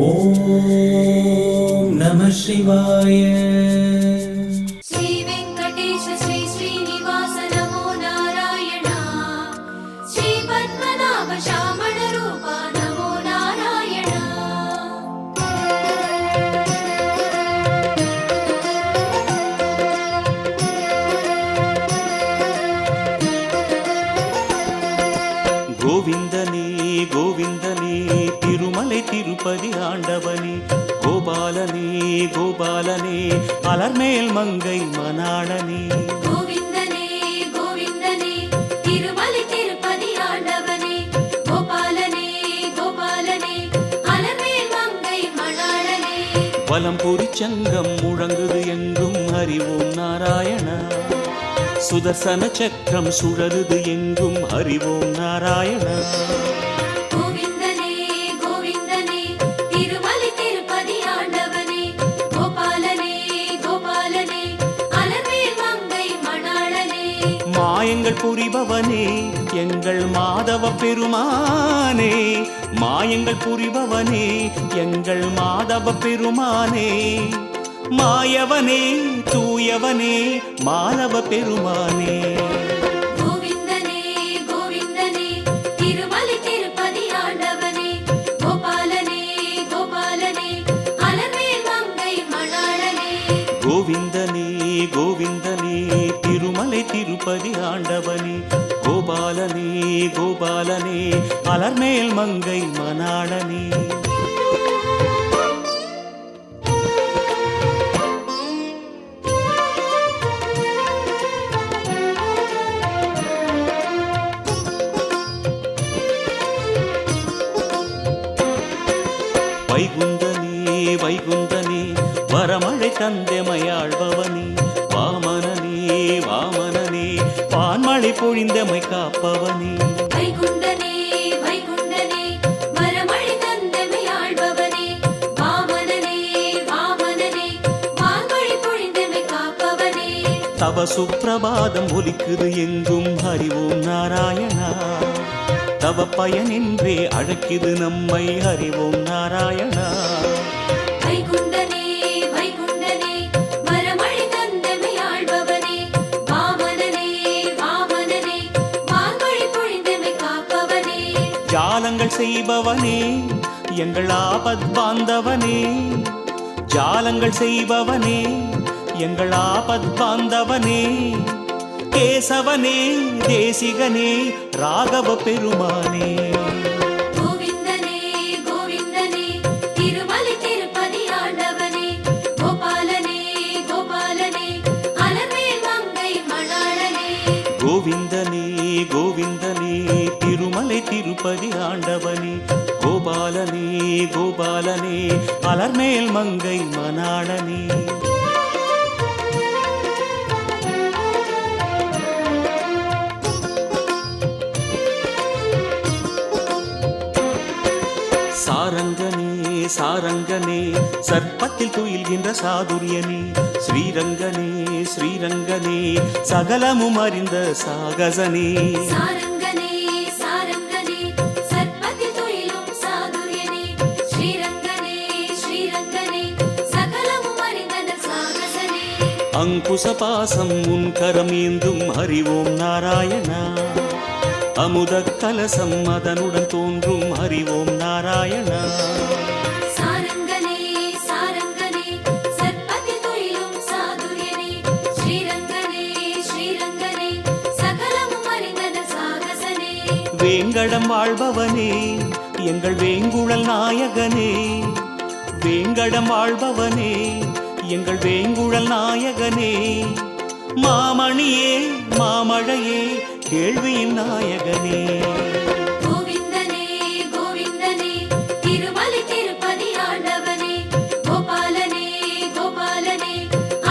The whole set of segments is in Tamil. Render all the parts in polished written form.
ஓம் நம சிவாய. ஸ்ரீ வெங்கடேஷ ஸ்ரீ ஸ்ரீனிவாச நமோ நாராயணா. ஸ்ரீ பத்மநாப சாமண ரூபா நமோ நாராயணா. கோவிந்தனே கோவிந்தனே திருமலை திருப்பதி ஆண்டவனே, கோபாலனே கோபாலனே அலர்மேல் மங்கை மணாளனே. கோவிந்தனே கோவிந்தனே திருமலை திருப்பதி ஆண்டவனே, கோபாலனே கோபாலனே அலர்மேல் மங்கை மணாளனே. வலம்புரி சங்கம் முழங்குது எங்கும் அறிவோம் நாராயணா, சுதர்சன சக்கரம் சுழலுது எங்கும் அறிவோம் நாராயணா. கோவிந்தனே கோவிந்தனே திருமலை திருப்பதி ஆண்டவனே, கோபாலனே கோபாலனே அலர்மேல் மங்கை மணாளனே. மாயங்கள் புரிபவனே எங்கள் மாதவ பெருமானே, மாயங்கள் புரிபவனே எங்கள் மாதவ பெருமானே. மாயவனே தூயவனே மாலவ பெருமானே. கோவிந்தனே கோவிந்தனே திருமலை திருப்பதி ஆண்டவனே, கோபாலனே கோபாலனே அலர்மேல் மங்கை மணாளனே. கோவிந்தனே கோவிந்தனே திருமலை திருப்பதி ஆண்டவனே, கோபாலனே கோபாலனே அலர்மேல் மங்கை மணாளனே. வைகுந்தனே வைகுந்தனே வரமழை தந்தெமையாழ்பவனே, வாமனனே வாமனனே வான்மழை பொழிந்தமை காப்பவனே. வைகுண்டனே வைகுண்டனே வரமழை தந்தமை ஆள்பவனே, வாமனனே வாமனனே வான்மழை பொழிந்தமை காப்பவனே. தவ சுப்பிரபாதம் ஒலிக்குது எங்கும் அறிவோம் நாராயணா, தவ பயனின்றே அழைக்குது நம்மை அறிவோம் நாராயணா. வைகுண்டனே வைகுண்டனே வரமழை தந்தமை ஆள்பவனே, வாமனனே வாமனனே வான்மழை பொழிந்தமை காப்பவனே. ஜாலங்கள் செய்பவனே எங்கள் ஆபத் பாந்தவனே, ஜாலங்கள் செய்பவனே எங்கள் ஆபத் பாந்தவனே. கேசவனே தேசிகனே ராகவ பெருமானே. கோவிந்தனே கோவிந்தனே திருமலை திருப்பதி ஆண்டவனே, கோபாலனே கோபாலனே அலர்மேல் மங்கை மணாளனே. கோவிந்தனே கோவிந்தனே திருமலை திருப்பதி ஆண்டவனே, கோபாலனே கோபாலனே அலர்மேல் மங்கை மணாளனே. சாரங்கனே சாரங்கனே சர்ப்பத்தில் துயில்கின்ற சாதுரியனே, ஸ்ரீரங்கனே ஸ்ரீரங்கனே சகலமும் அறிந்த சாகசனே. சாரங்கனே சாரங்கனே சர்ப்பத்தில் துயிலும் சாதுரியனே, ஸ்ரீரங்கனே ஸ்ரீரங்கனே சகலமும் அறிந்த சாகசனே. அங்குச பாசம் உன் கரமேந்தும் அறிவோம் நாராயணா, அமுத கலசம் அதனுடன் தோன்றும் அறிவோம் நாராயணா. சாரங்கனே சாரங்கனே சர்ப்பத்தில் துயிலும் சாதுரியனே, ஸ்ரீரங்கனே ஸ்ரீரங்கனே சகலமும் அறிந்த சாகசனே. வேங்கடம் வாழ்பவனே எங்கள் வேங்குழல் நாயகனே, வேங்கடம் வாழ்பவனே எங்கள் வேங்குழல் நாயகனே. மாமணியே மாமழையே கேள்வியின் நாயகனே. கோவிந்தனே கோவிந்தனே திருமலை திருப்பதி ஆண்டவனே, கோபாலனே கோபாலனே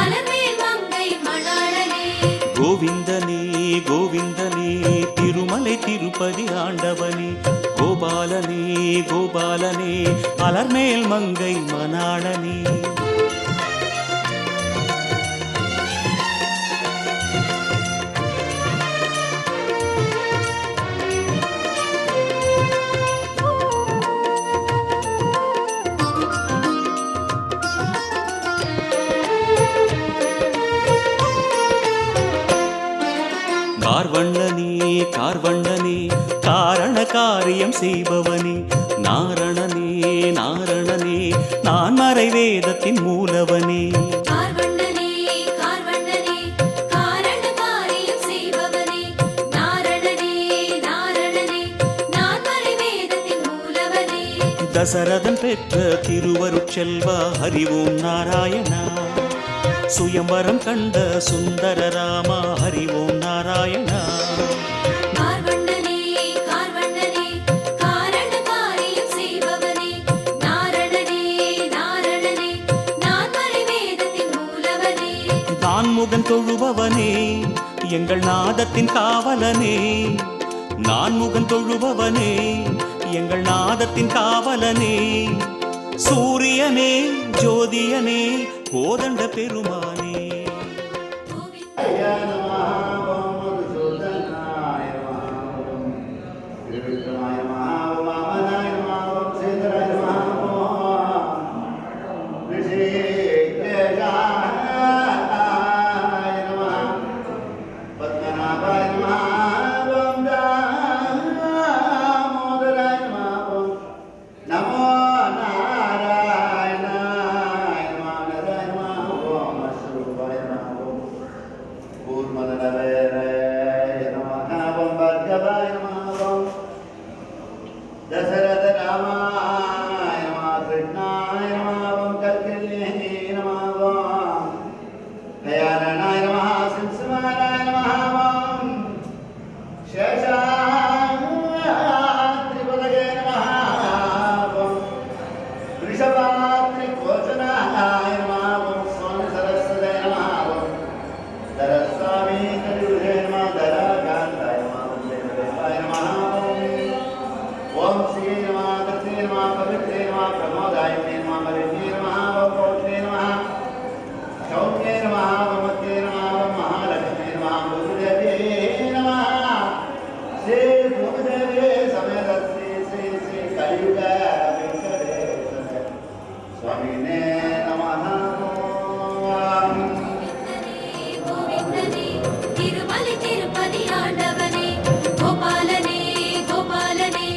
அலர்மேல் மங்கை மணாளனே. கோவிந்தனே கோவிந்தனே திருமலை திருப்பதி ஆண்டவனே, கோபாலனே கோபாலனே அலர்மேல் மங்கை மணாளனே. காரியம் செய்பவனே நாரணனே நாரணனே நான் மறை வேதத்தின் மூலவனே கார்வண்ணனே கார்வண்ணனே காரண காரியம் செய்பவனே நாரணனே நாரணனே நான் மறை வேதத்தின் மூலவனே தசரதன் பெற்ற திருவருட்செல்வா ஹரிவோம் நாராயணா சுயம்பரம் கண்ட சுந்தர ராமா ஹரிவோம் நாராயணா கார்வண்ணனே கார்வண்ணனே காரண காரியம் செய்பவனே நாரணனே நாரணனே நான் மறை வேதத்தின் மூலவனே நான்முகன் தொழுபவனே எங்கள் நாதத்தின் காவலனே நான்முகன் தொழுபவனே எங்கள் நாதத்தின் காவலனே சூரியனே ஜோதியனே கோதண்ட பெருமானே दशरथ रामाय नमः कृष्णाय नमः कल्कल्ये नमः दयाननाय नमः सिंहसमानाय नमः शेषाद्रिपदये नमः वृषभाद्रिकोचनाय नमः सोमसरस्वते नमः धरस्वामी कलियुगे नमः धराकान्ताय नमः देवाय नमः ओम श्री नमः दत्ते नमः पवित्रे नमः प्रमोदाय नमः मरिणे नमः वकोटे नमः शौन्ये नमः वमते नमः महालक्ष्मी नमः भूदेवे नमः श्री भूदेवे समेत श्री कलियुग वेंकटेश्वर स्वामिने नमः கோவிந்தனே திருமலை திருப்பதி ஆண்டவனே கோபாலனே கோபாலனே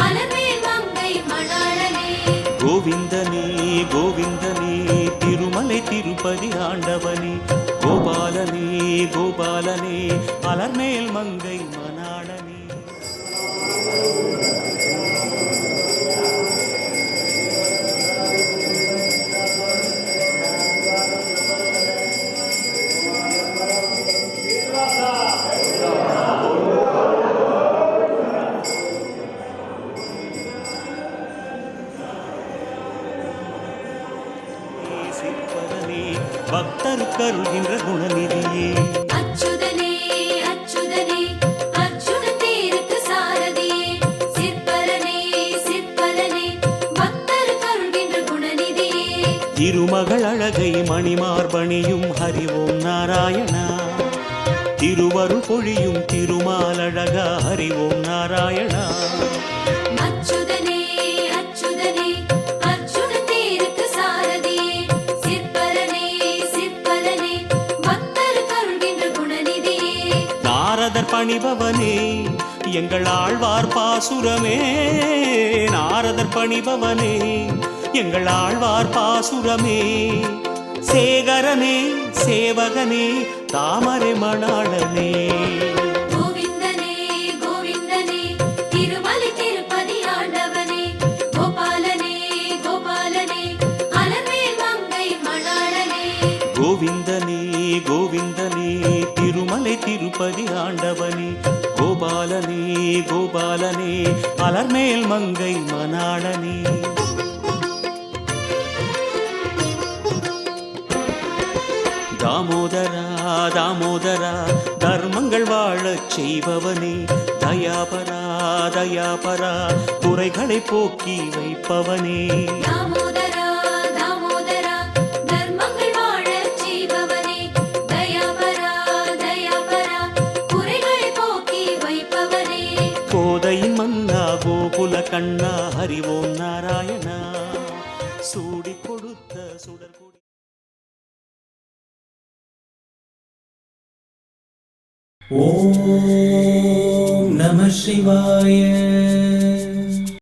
அலர்மேல் மங்கை மணாளனே கோவிந்தனே கோவிந்தனே திருமலை திருப்பதி ஆண்டவனே கோபாலனே கோபாலனே அலர்மேல் மங்கை மணாளனே சிற்பரனே பக்தருக்கு அருள்கின்ற குணநிதியே அச்சுதனே அச்சுதனே அர்ஜுன தேருக்கு சாரதியே சிற்பரனே சிற்பரனே பக்தர் கருள்கின்ற குணநிதியே திருமகள் அழகை மணிமார்பணியும் ஹரிவோம் நாராயணா திருவருள் பொழியும் திருமாலழகா ஹரிவோம் நாராயணா அச்சுதனே அச்சுதனே அர்ஜுன தேருக்கு சாரதியே சிற்பரனே சிற்பரனே பக்தர் கருள்கின்ற குணநிதியே நாரதர் பணிபவனே எங்கள் ஆழ்வார் பாசுரமே நாரதர் பணிபவனே எங்கள் ஆழ்வார் பாசுரமே சேகரனே சேவகனே தாமரை மணாளனே கோவிந்தனே கோவிந்தனே திருமலை திருப்பதி ஆண்டவனே கோபாலனே கோபாலனே அலர்மேல் மங்கை மணாளனே கோவிந்தனே கோவிந்தனே திருமலை திருப்பதி ஆண்டவனே கோபாலனே கோபாலனே அலர்மேல் மங்கை மணாளனே தாமோதரா தாமோதரா தர்மங்கள் வாழச் செய்பவனே தயாபரா தயாபரா குறைகளை போக்கி வைப்பவனே தாமோதரா தாமோதரா தர்மங்கள் வாழச் செய்பவனே தயாபரா தயாபரா குறைகளை போக்கி வைப்பவனே கோதையின் மன்னா கோகுல கண்ணா ஹரிவோம் நாராயணா சூடி கொடுத்த சுடர்கொடி ॐ नमः शिवाय